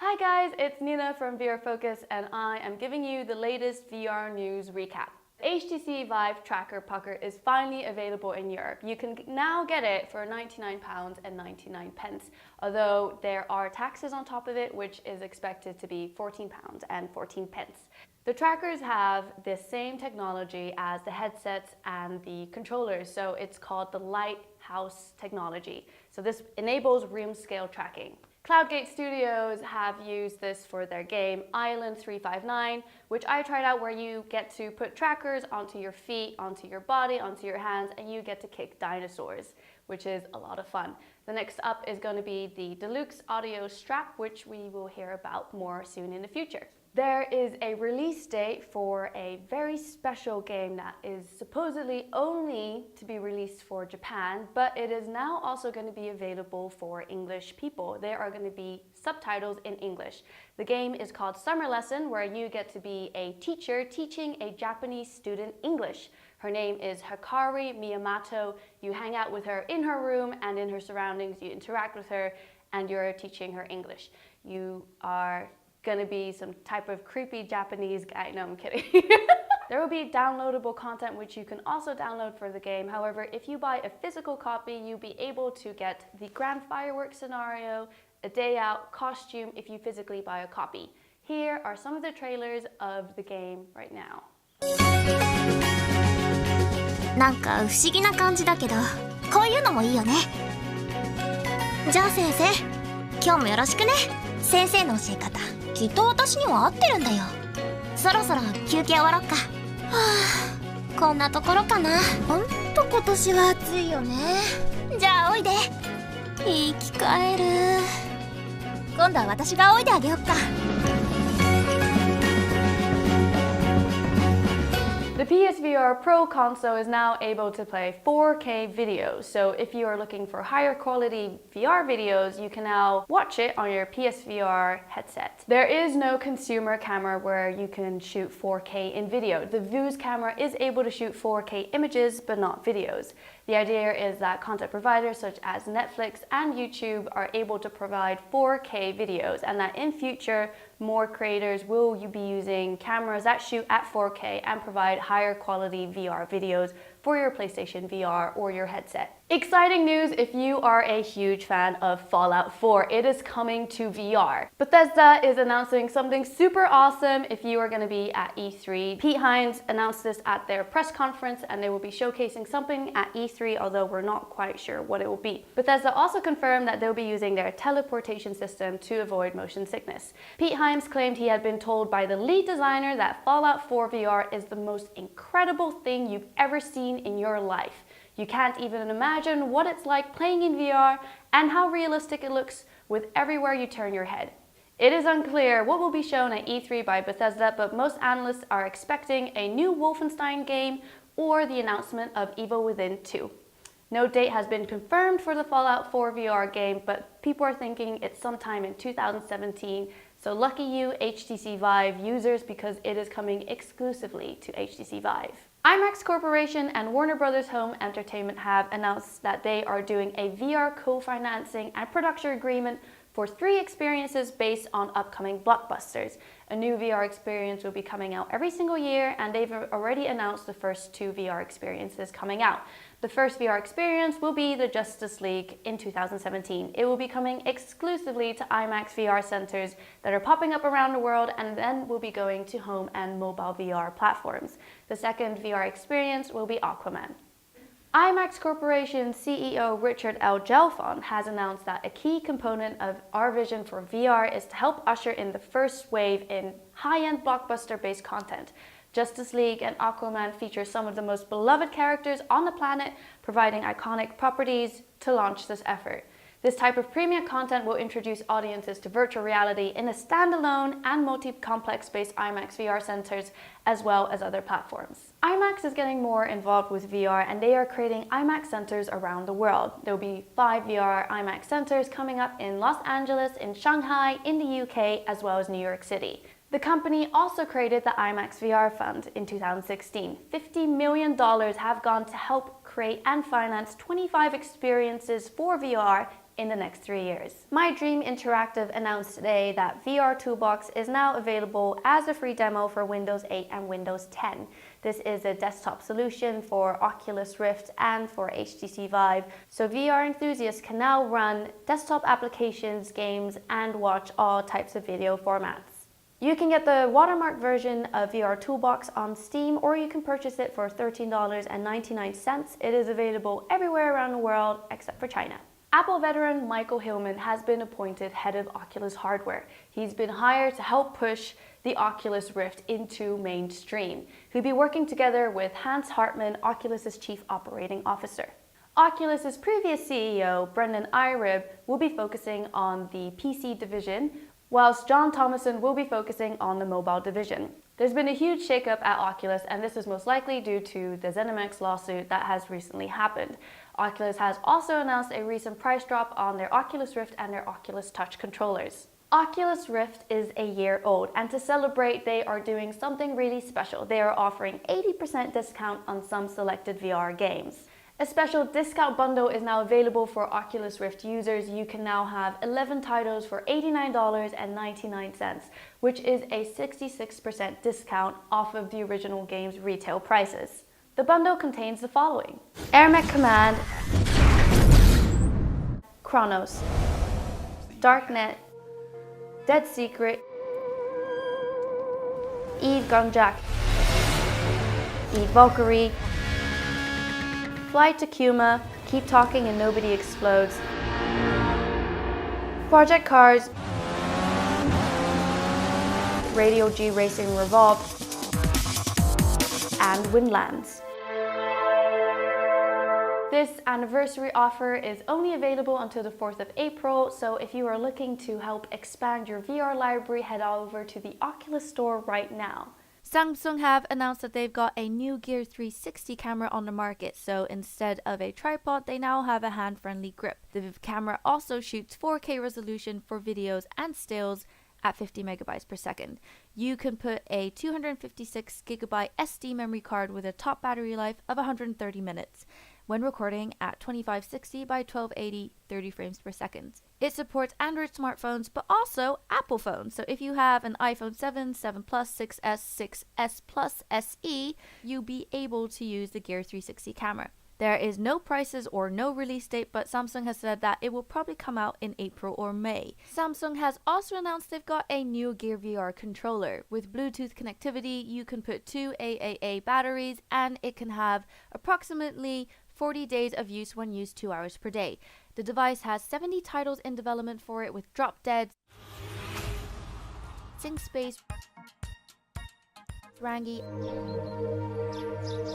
Hi guys, it's Nina from VR Focus and I am giving you the latest VR news recap. HTC Vive Tracker Pucker is finally available in Europe. You can now get it for £99.99, although there are taxes on top of it, which is expected to be £14.14. The trackers have the same technology as the headsets and the controllers, so it's called the Lighthouse technology. So this enables room scale tracking. Cloudgate Studios have used this for their game Island 359, which I tried out, where you get to put trackers onto your feet, onto your body, onto your hands, and you get to kick dinosaurs, which is a lot of fun. The next up is going to be the Deluxe Audio Strap, which we will hear about more soon in the future. There is a release date for a very special game that is supposedly only to be released for Japan, but it is now also going to be available for English people. There are going to be subtitles in English. The game is called Summer Lesson, where you get to be a teacher teaching a Japanese student English. Her name is Hikari Miyamoto. You hang out with her in her room and in her surroundings. You interact with her and you're teaching her English. You are gonna be some type of creepy Japanese guy. No, I'm kidding. There will be downloadable content which you can also download for the game. However, if you buy a physical copy, you'll be able to get the grand fireworks scenario, a day out costume if you physically buy a copy. Here are some of the trailers of the game right now. なんか不思議な感じだけど、こういうのもいいよね。じゃあ先生、今日もよろしくね。先生の教え方、きっと私には合ってるんだよ。そろそろ休憩終わろっか。はあ、こんなところかな。ほんと今年は暑いよね。じゃあおいで。生き返る。今度は私がおいであげよっか。The PSVR Pro console is now able to play 4K videos, so if you are looking for higher quality VR videos, you can now watch it on your PSVR headset. There is no consumer camera where you can shoot 4K in video. The Vuze camera is able to shoot 4K images, but not videos. The idea is that content providers such as Netflix and YouTube are able to provide 4K videos, and that in future, more creators will be using cameras that shoot at 4K and provide higher quality VR videos for your PlayStation VR or your headset. Exciting news if you are a huge fan of Fallout 4. It is coming to VR. Bethesda is announcing something super awesome if you are going to be at E3. Pete Hines announced this at their press conference, and they will be showcasing something at E3, although we're not quite sure what it will be. Bethesda also confirmed that they'll be using their teleportation system to avoid motion sickness. Pete Hines claimed he had been told by the lead designer that Fallout 4 VR is the most incredible thing you've ever seen in your life. You can't even imagine what it's like playing in VR and how realistic it looks with everywhere you turn your head. It is unclear what will be shown at E3 by Bethesda, but most analysts are expecting a new Wolfenstein game or the announcement of Evil Within 2. No date has been confirmed for the Fallout 4 VR game, but people are thinking it's sometime in 2017. So lucky you HTC Vive users, because it is coming exclusively to HTC Vive. IMAX Corporation and Warner Bros. Home Entertainment have announced that they are doing a VR co-financing and production agreement for 3 experiences based on upcoming blockbusters. A new VR experience will be coming out every single year, and they've already announced the first 2 VR experiences coming out. The first VR experience will be the Justice League in 2017. It will be coming exclusively to IMAX VR centers that are popping up around the world, and then will be going to home and mobile VR platforms. The second VR experience will be Aquaman. IMAX Corporation CEO Richard L. Gelfond has announced that a key component of our vision for VR is to help usher in the first wave in high-end blockbuster-based content. Justice League and Aquaman feature some of the most beloved characters on the planet, providing iconic properties to launch this effort. This type of premium content will introduce audiences to virtual reality in a standalone and multi-complex-based IMAX VR centers, as well as other platforms. IMAX is getting more involved with VR, and they are creating IMAX centers around the world. There will be 5 VR IMAX centers coming up in Los Angeles, in Shanghai, in the UK, as well as New York City. The company also created the IMAX VR Fund in 2016. $50 million have gone to help create and finance 25 experiences for VR in the next 3 years. My Dream Interactive announced today that VR Toolbox is now available as a free demo for Windows 8 and Windows 10. This is a desktop solution for Oculus Rift and for HTC Vive, so VR enthusiasts can now run desktop applications, games, and watch all types of video formats. You can get the watermark version of VR Toolbox on Steam, or you can purchase it for $13.99. It is available everywhere around the world except for China. Apple veteran Michael Hillman has been appointed head of Oculus hardware. He's been hired to help push the Oculus Rift into mainstream. He'll be working together with Hans Hartmann, Oculus's chief operating officer. Oculus's previous CEO, Brendan Irib, will be focusing on the PC division, whilst John Thomason will be focusing on the mobile division. There's been a huge shakeup at Oculus, and this is most likely due to the ZeniMax lawsuit that has recently happened. Oculus has also announced a recent price drop on their Oculus Rift and their Oculus Touch controllers. Oculus Rift is a year old, and to celebrate, they are doing something really special. They are offering 80% discount on some selected VR games. A special discount bundle is now available for Oculus Rift users. You can now have 11 titles for $89.99, which is a 66% discount off of the original game's retail prices. The bundle contains the following: Air Mech Command, Chronos, Darknet, Dead Secret, Eve Gunjack, Eve Valkyrie, Flight to Kuma, Keep Talking and Nobody Explodes, Project Cars, Radio G Racing Revolved, and Windlands. This anniversary offer is only available until the 4th of April, so if you are looking to help expand your VR library, head over to the Oculus store right now. Samsung have announced that they've got a new Gear 360 camera on the market, so instead of a tripod, they now have a hand-friendly grip. The Vive camera also shoots 4K resolution for videos and stills at 50 megabytes per second. You can put a 256 gigabyte SD memory card with a top battery life of 130 minutes when recording at 2560 by 1280 30 frames per second. It supports Android smartphones but also Apple phones. So if you have an iPhone 7, 7 Plus, 6S, 6S Plus, SE, you'll be able to use the Gear 360 camera. There is no prices or no release date, but Samsung has said that it will probably come out in April or May. Samsung has also announced they've got a new Gear VR controller. With Bluetooth connectivity, you can put 2 AAA batteries and it can have approximately 40 days of use when used 2 hours per day. The device has 70 titles in development for it, with Drop Dead, Sing Space, Rangi,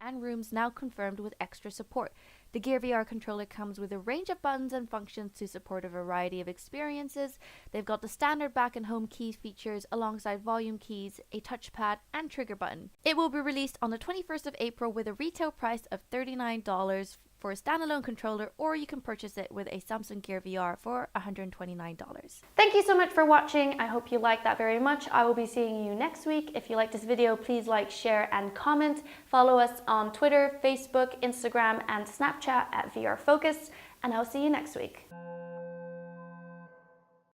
and Rooms now confirmed with extra support. The Gear VR controller comes with a range of buttons and functions to support a variety of experiences. They've got the standard back and home key features alongside volume keys, a touchpad, and trigger button. It will be released on the 21st of April with a retail price of $39 for a standalone controller, or you can purchase it with a Samsung Gear VR for $129. Thank you so much for watching. I hope you liked that very much. I will be seeing you next week. If you like this video, please like, share, and comment. Follow us on Twitter, Facebook, Instagram, and Snapchat at VR Focus, and I'll see you next week.